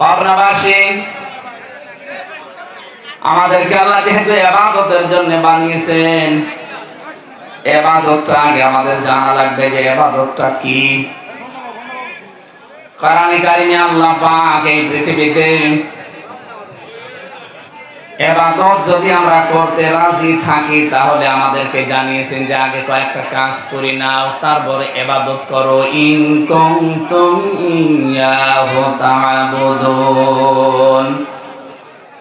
পাবনাবাসী, আমাদেরকে আল্লাহ যেহেতু ইবাদতের জন্য বানিয়েছেন, ইবাদতটা আগে আমাদের জানা লাগবে যে ইবাদতটা কি। কোরআনে কারিমে আল্লাহ পাক এই পৃথিবীতে ইবাদত যদি আমরা করতে রাজি থাকি তাহলে আমাদেরকে জানিয়েছেন যে আগে কয়েকটা কাজ করে নাও, তারপরে ইবাদত করো। ইন কুনতুম ইয়াহু তা'বুদুন,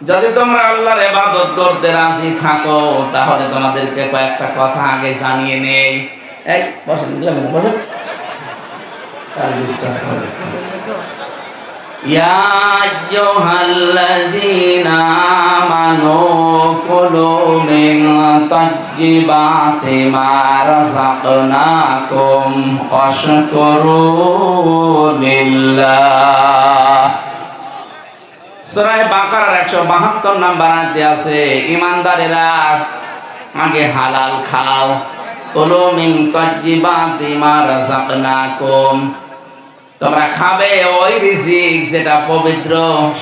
যদি তোমরা আল্লাহর ইবাদত করতে রাজি থাকো তাহলে তোমাদেরকে কয়েকটা কথা আগে জানিয়ে নেই। এই বসেন, বসেন। ইয়া আইয়ুহাল্লাযীনা আমানু কুলু মিন তাইয়্যিবাতি মা রাযাকনাকুম ওয়াশকুরু লিল্লাহ। সূরা বাকারার 172 নম্বর আয়াতে আছে, ঈমানদারেরা আগে হালাল খাও। কুলু মিন তাইয়্যিবাতি মা রাযাকনাকুম, তোমরা খাবে ওই রিজিক যেটা পবিত্র,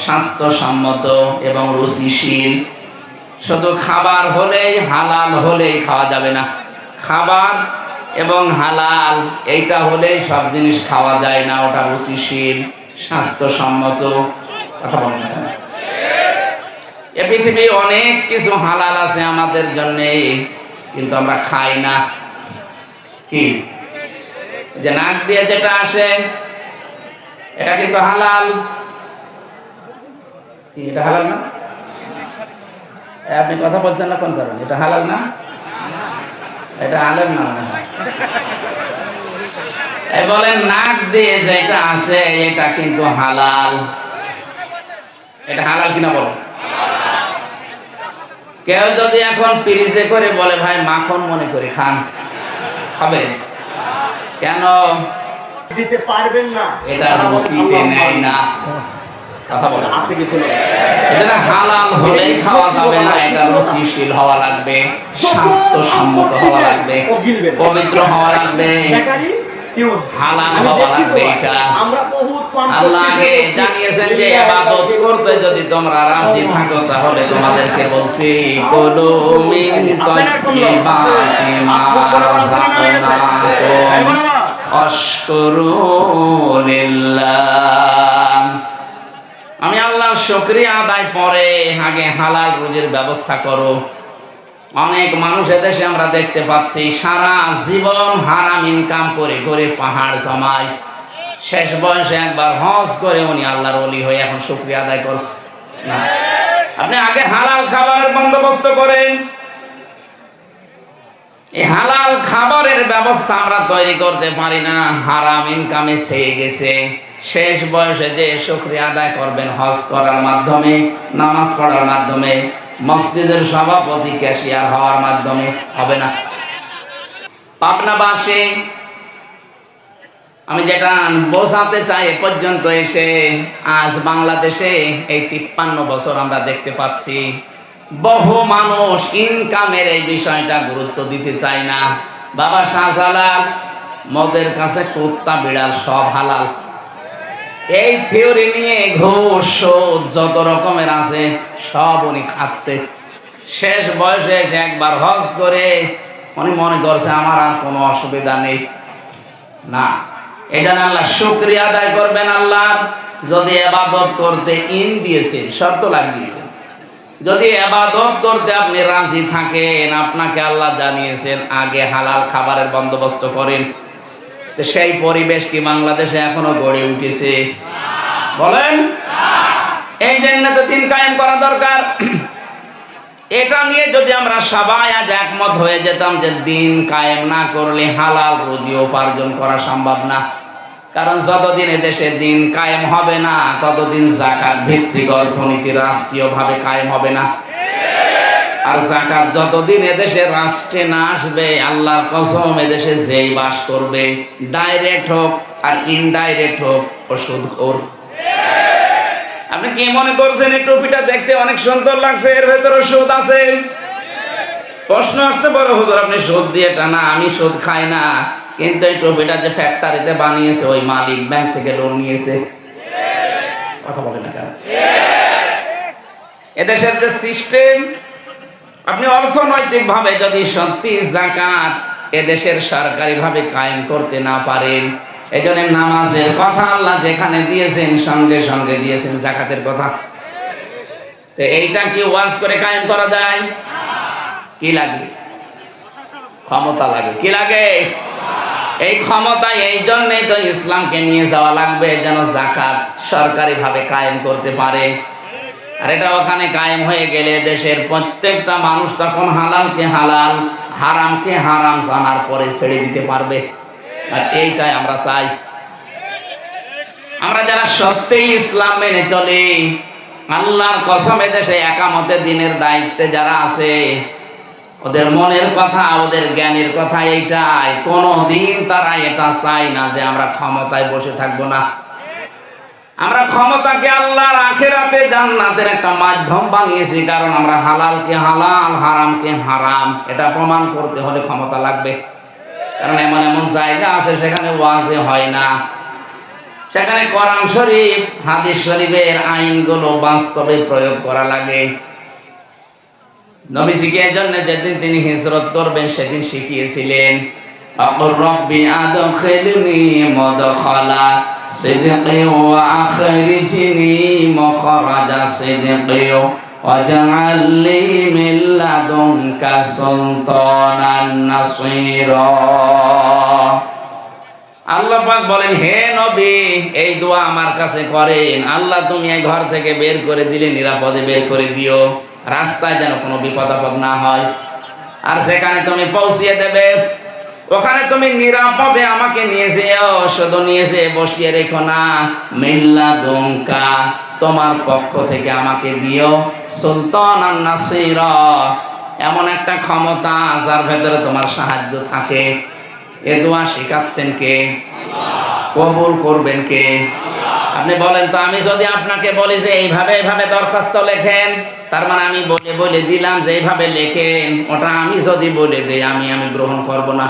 স্বাস্থ্যসম্মত এবং রুচিশীল। শুধু খাবার হলেই, হালাল হলেই খাওয়া যাবে না। খাবার এবং হালাল এইটা হলেই সব জিনিস খাওয়া যায় না, ওটা রুচিশীল, স্বাস্থ্যসম্মত। কথা বলেন না? এ পৃথিবী অনেক কিছু হালাল আছে আমাদের জন্য, কিন্তু আমরা খাই না। কি যে নাক দিয়ে যেটা আসে এটা কিন্তু হালাল। কি এটা হালাল না? আপনি কথা বলছেন না কোন কারণে? এটা হালাল না? এটা হালাল না মনে হয়। বলেন নাক দিয়ে যেটা আসে এটা কিন্তু হালাল। এটা হালাল কিনা বলো? কেউ যদি এখন ফ্রিজে করে বলে ভাই মাখন মনে করে খান, খাবে? কেন? দিতে পারবেন না, এটা রুচিতে নেয় না। কথা বলে এটা হালাল হলেই খাওয়া যাবে না, এটা রুচিশীল হওয়া লাগবে, স্বাস্থ্যসম্মত হওয়া লাগবে, পবিত্র হওয়া লাগবে, হালাল হওয়া লাগবে। এটা আল্লাহ আগে জানিয়েছেন যে ইবাদত করতে যদি তোমরা রাজি থাকো তাহলে তোমাদেরকে বলছি কুলু মিন তাইয়্যিবাতি মা রাযাকনাকুম ওয়াশকুরু লিল্লাহ। আমি আল্লাহর শুকরিয়া আদায় পরে আগে হালাল রুজির ব্যবস্থা করো। অনেক মানুষ এদেশে আমরা দেখতে পাচ্ছি সারা জীবন হারাম ইনকাম করে করে পাহাড় জমায়, শেষ বয়সে একবার হজ করে উনি আল্লাহর ওলি হয়ে এখন শুকরিয়া আদায় করছে না। আপনি আগে হালাল খাবারের বন্দোবস্ত করেন। এই হালাল খাবারের ব্যবস্থা আমরা তৈরি করতে পারি না, হারাম ইনকামে ছেয়ে গেছে। শেষ বয়সে যে শুকরিয়া আদায় করবেন হজ করার মাধ্যমে, নামাজ পড়ার মাধ্যমে, মসজিদের সভাপতি ক্যাশিয়ার হওয়ার মাধ্যমে হবে না। পাবনাবাসী, আমি যেটা বোঝাতে চাই এ পর্যন্ত এসে, আজ বাংলাদেশে এই 53 বছর আমরা দেখতে পাচ্ছি বহু মানুষ ইনকামের এই বিষয়টা গুরুত্ব দিতে চায় না। বাবা শাহজালাল মদের কাছে কুত্তা বিড়াল সব হালাল, এই থিওরি নিয়ে ঘুষ সুদ যত রকমের আছে সব উনি খাচ্ছে। শেষ বয়সে এসে একবার হজ করে উনি মনে করছে আমার আর কোনো অসুবিধা নেই। না, এটা আল্লাহ শুকরিয়া আদায় করবেন। আল্লাহ যদি ইবাদত করতে ইন দিয়েছেন, শর্ত লাগিয়েছেন, যদি ইবাদত করতে আপনি রাজি থাকেন, আপনাকে আল্লাহ জানিয়েছেন আগে হালাল খাবারের বন্দোবস্ত করেন। সেই পরিবেশ কি বাংলাদেশে এখনো গড়ে উঠেছে? বলেন। এই জান্নাতে দিন কায়েম করা দরকার। এটা নিয়ে যদি আমরা সবাই আজ একমত হয়ে যেতাম যে দিন কায়েম না করলে হালাল রুজি উপার্জন করা সম্ভব না। কারণ যতদিন এদেশে দিন কায়েম হবে না ততদিন যাকাত ভিত্তিক অর্থনীতি রাষ্ট্রীয়ভাবে কায়েম হবে না। আর যাকাত যতদিন এদেশে রাষ্ট্রে না আসবে, আল্লাহর কসম এদেশে যেই বাস করবে, ডাইরেক্ট হোক আর ইনডাইরেক্ট হোক, ও সুদখোর। আপনি কি মনে করছেন এই টুপিটা দেখতে অনেক সুন্দর লাগছে, এর ভেতরে সুদ আছে? প্রশ্ন আসতে পারে হুজুর আপনি সুদ দিয়ে টানা, আমি সুদ খাই না, কিন্তু এই টুপিটা যে ফ্যাক্টরিতে বানিয়েছে ওই মালিক ব্যাংক থেকে লোন নিয়েছে। কথা বলে না কেন? এদেশের যে সিস্টেম, আপনি অর্থনৈতিক ভাবে যদি সত্যি যাকাত এদেশের সরকারি ভাবে কায়েম করতে না পারেন, এই জন্য নামাজের কথা আল্লাহ যেখানে দিয়েছেন সঙ্গে সঙ্গে দিয়েছেন যাকাতের কথা। তো এইটা কি ওয়াজ করে কায়েম করা যায়? কি লাগে? ক্ষমতা লাগে। কি লাগে? এই ক্ষমতা। এই জন্যই তো ইসলামকে নিয়ে যাওয়া লাগবে, যেন যাকাত সরকারি ভাবে কায়েম করতে পারে। আর এটা ওখানে কায়েম হয়ে গেলে দেশের প্রত্যেকটা মানুষ তখন হালালকে হালাল, হারামকে হারাম জানার পরে ছেড়ে দিতে পারবে। আর এইটাই আমরা চাই। আমরা যারা সত্যিই ইসলাম মেনে চলি, আল্লাহর কসম এদেশে একামতের দিনের দায়িত্বে যারা আছে, ওদের মনের কথা, ওদের জ্ঞানের কথা এইটাই, কোনদিন তারা এটা চায় না যে আমরা ক্ষমতায় বসে থাকবো না। আমরা ক্ষমতাকে আল্লাহর আখিরাতে জান্নাতের একটা মাধ্যম বানিয়েছি, কারণ আমরা হালালকে হালাল, হারামকে হারাম এটা প্রমাণ করতে হলে ক্ষমতা লাগবে। কারণ এমন এমন জায়গা আছে সেখানে ওয়াজে হয় না, সেখানে কোরআন শরীফ, হাদিস শরীফের আইনগুলো বাস্তবে প্রয়োগ করা লাগে। নবীজিকে এজন্য যেদিন তিনি হিজরত করবেন সেদিন শিখিয়েছিলেন, আকুর রব্বি আদখিলনি মুদখালা সিদকি ওয়া আখরিজনি মুখরাজা সিদকি ওয়াজআল লি মিন লাদুনকা সুলতানান নাসীরা। আল্লাহ পাক বলেন, হে নবী, এই দোয়া আমার কাছে করেন, আল্লাহ তুমি এই ঘর থেকে বের করে দিলে নিরাপদে বের করে দিও, রাস্তায় যেন কোনো বিপদ আপদ না হয়। আর যেখানে তুমি পৌঁছিয়ে দেবে ওখানে তুমি নিরাপদে আমাকে নিয়ে যেও, শুধু নিয়ে যেয়ে বসিয়ে রেখো না, মিল্লা দুঙ্কা তোমার পক্ষ থেকে আমাকে দিও, সুলতানান নাসীরা এমন একটা ক্ষমতা যার ভেতরে তোমার সাহায্য থাকে। এ দোয়া শেখাচ্ছেন কে? কবুল করবেন কে? আপনি বলেন তো, আমি যদি আপনাকে বলি যে এইভাবে এইভাবে দরখাস্ত লেখেন, তার মানে আমি বলে দিলাম যে এইভাবে লেখেন, ওটা আমি যদি বলে দেই আমি গ্রহণ করব না।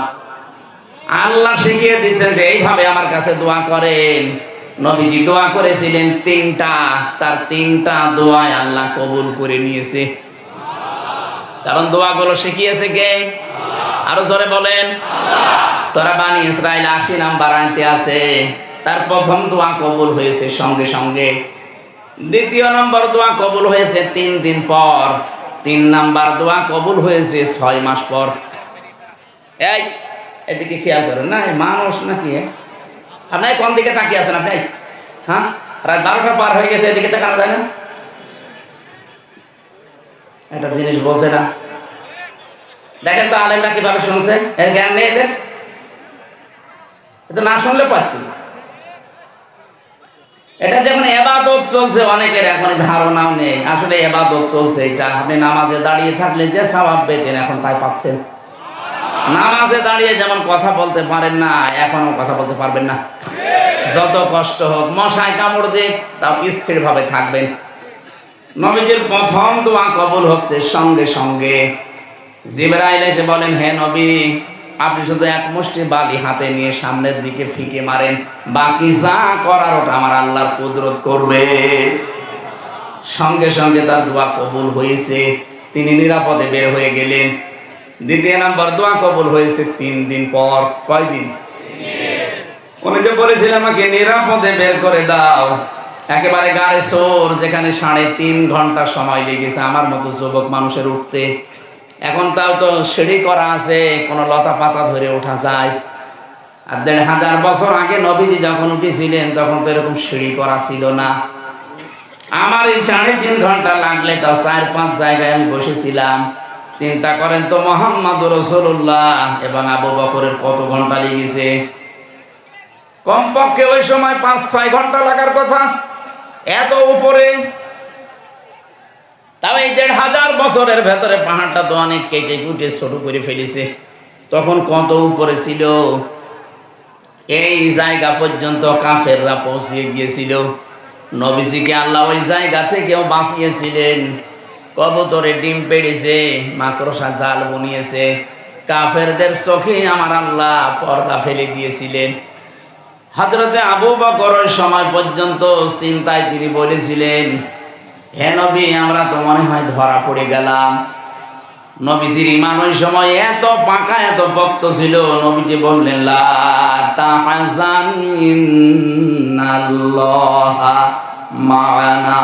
আল্লাহ শিখিয়ে দিচ্ছেন যে এইভাবে আমার কাছে দোয়া করেন। নবীজি দোয়া করেছিলেন তিনটা, তার তিনটা দোয়ায় আল্লাহ কবুল করে নিয়েছে। কারণ দোয়াগুলো শিখিয়েছে কে? আরো জোরে বলেন। সূরা বনী ইসরাঈল ৮০ নাম্বার আয়াতে আছে, তার প্রথম দোয়া কবুল হয়েছে সঙ্গে সঙ্গে, দ্বিতীয় নম্বর দোয়া কবুল হয়েছে ৩ দিন পর, ৩ নাম্বার দোয়া কবুল হয়েছে ৬ মাস পর। এই এদিকে খেয়াল করেন না, মানুষ নাকি আপনি কোন দিকে তাকিয়ে আছেন? আপনি হ্যাঁ, রাত ১২টা পার হয়ে গেছে, এদিকে তাকানো যায় না? একটা জিনিস বলছে না, দেখেন তো আলেমরা কিভাবে শুনছে, এর জ্ঞান নেই এদের। এটা না শুনলে পারত। এটা যেমন ইবাদত চলছে, অনেকের এখন ধারণাও নেই আসলে ইবাদত চলছে। এটা আপনি নামাজে দাঁড়িয়ে থাকলে যে সওয়াব পেতেন এখন তাই পাচ্ছেন। নামাজে দাঁড়িয়ে যেমন কথা বলতে পারেন না, এখনো কথা বলতে পারবেন না। যত কষ্ট হোক, মশায় কামড় দিক, তাও স্থির ভাবে থাকবেন। নবীজির প্রথম দোয়া কবুল হচ্ছে সঙ্গে সঙ্গে। জিবরাইল এসে বলেন, হে নবী, আপনি শুধু এক মুষ্টি বালি হাতে নিয়ে সামনের দিকে ফিকে মারেন, বাকি যা করার ওটা আমার আল্লাহর কুদরত করবে। সঙ্গে সঙ্গে তার দোয়া কবুল হয়েছে, তিনি নিরাপদে বের হয়ে গেলেন। দ্বিতীয় নম্বর দোয়া কবুল হয়েছে ৩ দিন পর। কয়দিন? উনি যে বলেছিলেন আমাকে নিরাপদে বের করে দাও, একেবারে গাড়ে সোর, যেখানে ৩.৫ ঘন্টা সময় লেগেছে আমার মতো যুবক মানুষের উঠতে। এখন তাও তো সিঁড়ি করা আছে, কোনো লতা পাতা ধরে ওঠা যায়। আর ১৫০০ বছর আগে নবীজি যখন উঠেছিলেন তখন তো এরকম সিঁড়ি করা ছিল না। আমার এই ৩.৫ ঘন্টা লাগলে তাও ৪-৫ জায়গায় আমি বসেছিলাম। চিন্তা করেন তো, মুহাম্মদুর রাসূলুল্লাহ এবং আবু বকরের কত ঘন্টা লেগেছে? কমপক্ষে ওই সময় ৫-৬ ঘন্টা লাগার কথা, এত উপরে। তাও এই ১৫০০ বছরের ভেতরে পাহাড়টা তো অনেক কেটে কুটে ছোট করে ফেলেছে। তখন কত উপরে ছিল? এই জায়গা পর্যন্ত কাফেররা পৌঁছে গিয়েছিল। নবীজিকে আল্লাহ ওই জায়গা থেকেও বাঁচিয়েছিলেন। কবুতরে ডিম পেড়েছে, মাকড়সা জাল বুনিয়েছে, কাফেরদের চোখে আমার আল্লাহ পর্দা ফেলে দিয়েছিলেন। হযরতে আবু বকরের সময় পর্যন্ত চিন্তায় তিনি বলেছিলেন, হে নবী, আমরা তো মনে হয় ধরা পড়ে গেলাম। নবীজির ঈমান ওই সময় এত পাকা, এত পক্ত ছিল, নবীজি বললেন, লা তাহজান ইন্নাল্লাহা মা'ানা।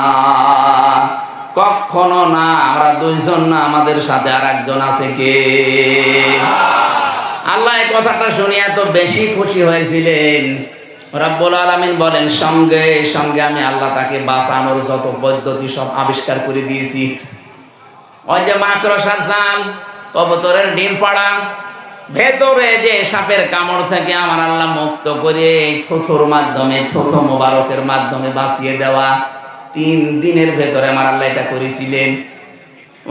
কখনো না, আমরা দুইজন না, আমাদের সাথে আরেকজন আছে। কে? আল্লাহ এই কথাটা শুনে এত বেশি খুশি হয়েছিলেন, রব্বুল আলামিন বলেন, সঙ্গে সঙ্গে আমি আল্লাহ তাকে বাঁচানোর যত পদ্ধতি সব আবিষ্কার করে দিয়েছি। ওই যে মাকড়সার জাল, কবুতরের ডিম পাড়া, ভেতরে যে সাপের কামড় থেকে আমার আল্লাহ মুক্ত করে থুথুর মাধ্যমে, থুথু মোবারকের মাধ্যমে বাঁচিয়ে দেওয়া, 3 দিনের ভেতরে আমার আল্লাহ এটা করেছিলেন।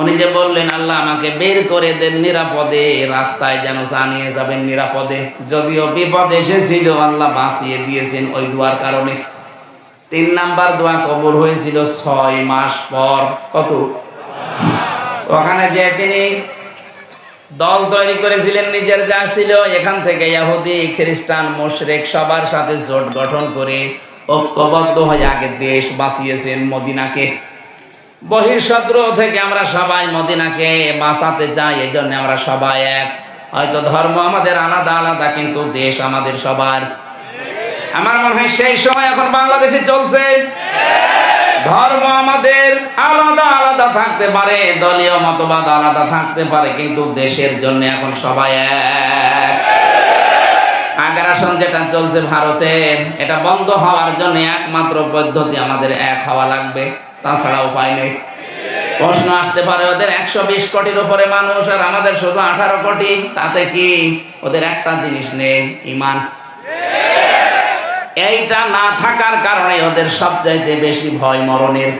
উনি যে বললেন, আল্লাহ আমাকে বের করে দেন নিরাপদে, রাস্তায় যেন জানিয়ে যাবেন নিরাপদে। যদিও বিপদ এসেছিল, আল্লাহ বাঁচিয়ে দিয়েছেন ওই দোয়ার কারণে। 3 নাম্বার দোয়া কবুল হয়েছিল 6 মাস পর। কত? ওখানে যে তিনি দল তৈরি করেছিলেন, নিজের যা ছিল, এখান থেকে ইহুদি, খ্রিস্টান, মুশরিক সবার সাথে জোট গঠন করে ঐক্যবদ্ধ হয়ে আগে দেশ বাঁচিয়েছেন মদিনাকে। বহিঃশত্রু থেকে আমরা সবাই মদিনাকে বাঁচাতে চাই, এই জন্য আমরা সবাই এক। হয়তো ধর্ম আমাদের আলাদা আলাদা, কিন্তু দেশ আমাদের সবার। আমার মনে হয় সেই সময় এখন বাংলাদেশে চলছে। ধর্ম আমাদের আলাদা আলাদা থাকতে পারে, দলীয় মতবাদ আলাদা থাকতে পারে, কিন্তু দেশের জন্য এখন সবাই এক। আগ্রাসন যেটা চলছে ভারতে, এটা বন্ধ হওয়ার জন্য একমাত্র পদ্ধতি আমাদের এক হওয়া লাগবে, তাছাড়া উপায় নেই। প্রশ্ন আসতে পারে, ওদের 120 কোটির উপরে মানুষ আর আমাদের শুধু 18 কোটি, তাতে কি? ওদের একটা জিনিস নেই, ঈমান। এইটা না থাকার কারণে ওদের সবচাইতে বেশি ভয় মরণের।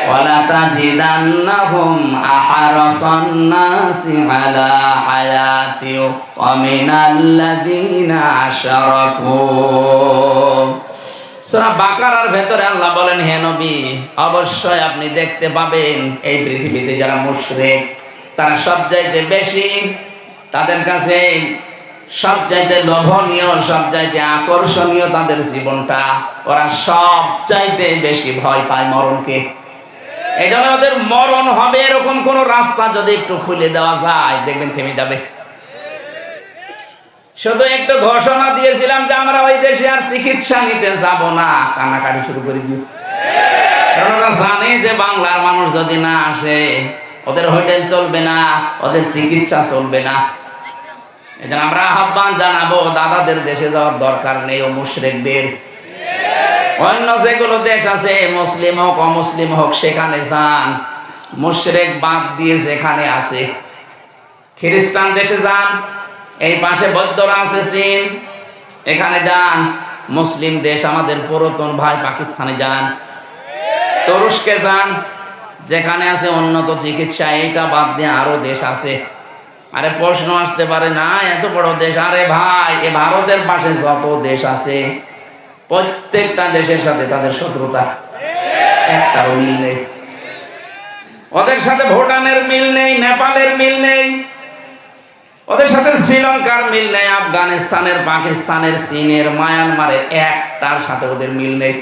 ওয়ালা তাজিদান্নাহুম আহরাসান নাসি আলা হায়াতি ওয়া মিনাল্লাযিনা আশরাকু। সূরা বাকারার ভেতরে আল্লাহ বলেন, হে নবী, অবশ্যই আপনি দেখতে পাবেন এই পৃথিবীতে যারা মুশরিক, তারা সবচাইতে বেশি, তাদের কাছে সবচাইতে লোভনীয়, সবচাইতে আকর্ষণীয় তাদের জীবনটা। ওরা সবচাইতে বেশি ভয় পায় মরণকে। এই জন্য ওদের মরণ হবে এরকম কোন রাস্তা যদি একটু খুলে দেওয়া যায়, দেখবেন থেমে যাবে। শুধু একটু ঘোষণা দিয়েছিলাম যে আমরা ওই দেশে আর চিকিৎসা নিতে যাব না, কান্নাকাটি শুরু করে দিয়েছে। কারণ ওরা জানে যে বাংলার মানুষ যদি না আসে, ওদের হোটেল চলবে না, ওদের চিকিৎসা চলবে না। এই জন্য আমরা আহ্বান জানাবো, দাদাদের দেশে যাওয়ার দরকার নেই, ও মুশরিকদের। অন্য যেগুলো দেশ আছে, মুসলিম হোক অমুসলিম হোক, সেখানে যান। মুশরিক বাদ দিয়ে যেখানে আছে, খ্রিস্টান দেশে যান, এই পাশে বৌদ্ধরা আছে চীন, এখানে যান। মুসলিম দেশ আমাদের পুরাতন ভাই পাকিস্তানে যান, তুরস্কে যান, যেখানে আছে উন্নত চিকিৎসা। এইটা বাদ দিয়ে আরো দেশ আছে। আরে প্রশ্ন আসতে পারে, না এত বড় দেশ, আরে ভাই, এ ভারতের পাশে যত দেশ আছে, প্রত্যেকটা দেশের সাথে তাদের শত্রুতা, একটাও মিল নেই। ওদের সাথে ভুটানের মিল নেই, নেপালের মিল নেই, ওদের সাথে শ্রীলঙ্কার মিল নেই, আফগানিস্তানের, পাকিস্তানের, চীনের, মায়ানমারের একটার সাথে ওদের মিল নেই।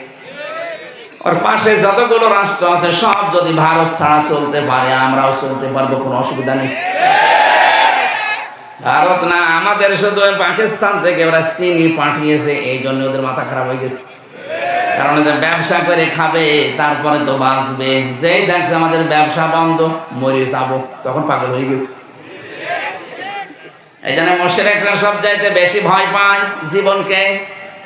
ওর পাশে যতগুলো রাষ্ট্র আছে সব যদি ভারত ছাড়া চলতে পারে, আমরাও চলতে পারবো, কোনো অসুবিধা নেই। ভারত না, আমাদের শুধু পাকিস্তান থেকে ওরা চিনি পাঠিয়েছে, এই জন্য ওদের মাথা খারাপ হয়ে গেছে। কারণ যে ব্যবসা করে খাবে, তারপরে তো বাঁচবে। যেই দেখছে আমাদের ব্যবসা বন্ধ, মরে যাবো, তখন পাগল হয়ে গেছে। এই জন্য মুশরিকরা সব চাইতে বেশি ভয় পায় জীবনকে।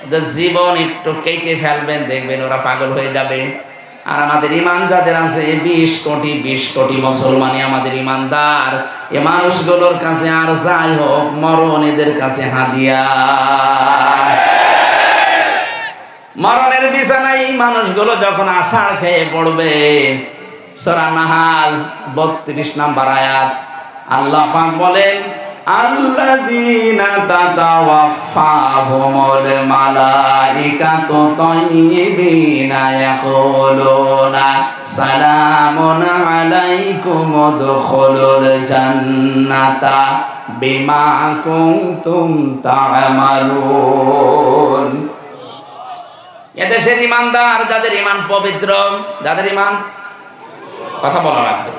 ওদের জীবন একটু কেটে ফেলবেন, দেখবেন ওরা পাগল হয়ে যাবে। আর আমাদের ঈমান যাদের আছে, 20 কোটি মুসলমানই আমাদের ঈমানদার। এই মানুষগুলোর কাছে আর যাই হোক, মরণ এদের কাছে হাদিয়া। মরণের বিছানায় এই মানুষগুলো যখন আছাড় খেয়ে পড়বে, সূরা নাহাল 32 নম্বর আয়াত, আল্লাহ পাক বলেন, আল্লাযীনা তাতাওয়াফফাহুমুল মালাইকাতু তাইয়্যিবিনা ইয়াকুলুনা সালামুন আলাইকুম উদখুলুল জান্নাতা বিমা কুনতুম তা'মালুন। এদেশের ইমানদার যাদের ইমান পবিত্র, যাদের ইমান কথা বলা লাগবে।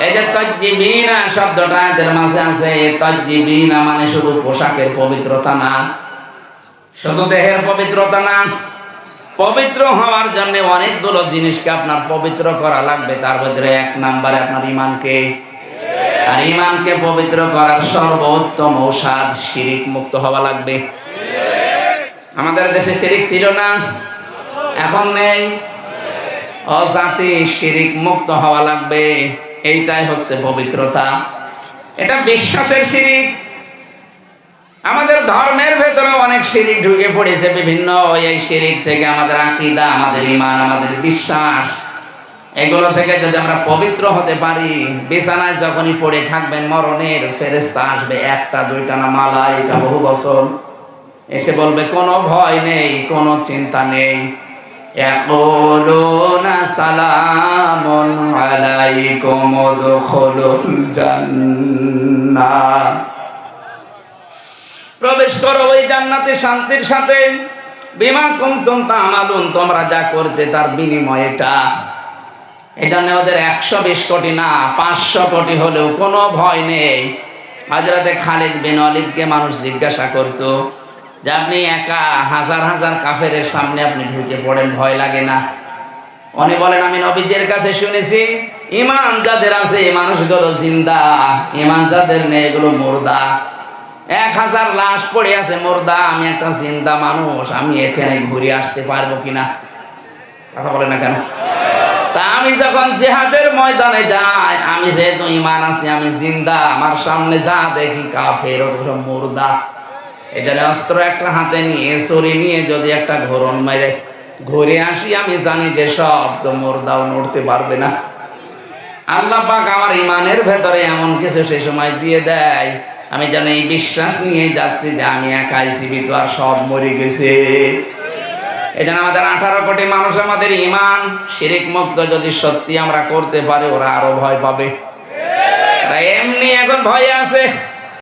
এই যে তাজ্জিবিনা শব্দটা এর মাঝে আছে, তাজ্জিবিনা মানে শুধু পোশাকের পবিত্রতা না, শুধু দেহের পবিত্রতা না, পবিত্র হওয়ার জন্য অনেকগুলো জিনিসকে আপনার পবিত্র করা লাগবে। তার ভিতরে এক নম্বরে আপনার ইমানকে, আর ইমানকে পবিত্র করার সর্বোত্তম ঔষধ শিরিক মুক্ত হওয়া লাগবে। আমাদের দেশে শিরিক ছিল না, এখন নেই। অজাতি শিরিক মুক্ত হওয়া লাগবে, এইটাই হচ্ছে পবিত্রতা। এটা বিশ্বাসের শিরিক। আমাদের ধর্মের ভেতরে অনেক শিরিক ঢুকে পড়েছে বিভিন্ন। এই শিরিক থেকে আমাদের আকীদা, আমাদের ঈমান, আমাদের বিশ্বাস, এগুলো থেকে যদি আমরা পবিত্র হতে পারি, বিছানায় যখনই পড়ে থাকবেন মরণের ফেরেশতা আসবে, একটা দুইটা না, মালাইকা বহু বছর এসে বলবে কোনো ভয় নেই, কোনো চিন্তা নেই। ইয়াকুলুনা সালামুন আলাইকুম উদখুলুল জান্নাহ, প্রবেশ করো ওই জান্নাতে শান্তির সাথে। বিমা কুনতুম তা'মালুন, তোমরা যা করতে তার বিনিময় এটা। এই জন্য ওদের 120 কোটি না 500 কোটি হলেও কোনো ভয় নেই। হযরতে খালিদ বিন ওয়ালিদকে মানুষ জিজ্ঞাসা করতো যে আপনি একা হাজার হাজার কাফেরের সামনে আপনি ঢুকে পড়েন, ভয় লাগে না? উনি বলেন আমি নবীজির কাছে শুনেছি ঈমান যাদের আছে এই মানুষগুলো জিন্দা, ঈমান যাদের নেই এগুলো মুর্দা। 1000 লাশ পড়ে আছে মুর্দা, আমি একটা জিন্দা মানুষ, আমি এখানে ঘুরে আসতে পারবো কিনা? কথা বলে না কেন? তা আমি যখন জিহাদের ময়দানে যাই, আমি যেহেতু ঈমান আছে, আমি জিন্দা, আমার সামনে যা দেখি কাফের ওগুলো মুর্দা। এখানে অস্ত্র একটা হাতে নিয়ে, ছুরি নিয়ে যদি একটা ঘোরণ মেরে ঘুরে আসি, আমি জানি যে সব তো মুর্দাও নড়তে পারবে না। আল্লাহ পাক আমার ঈমানের ভেতরে এমন কিছু সেই সময় দিয়ে দেয়, আমি যেন এই বিশ্বাস নিয়ে যাচ্ছি যে আমি একাই জীবিত, আর সব মরে গেছে। এই জন্য আমাদের 18 কোটি মানুষ, আমাদের ঈমান শিরিক মুক্ত যদি সত্যি আমরা করতে পারি, ওরা আরো ভয় পাবে। এমনি এখন ভয় আছে।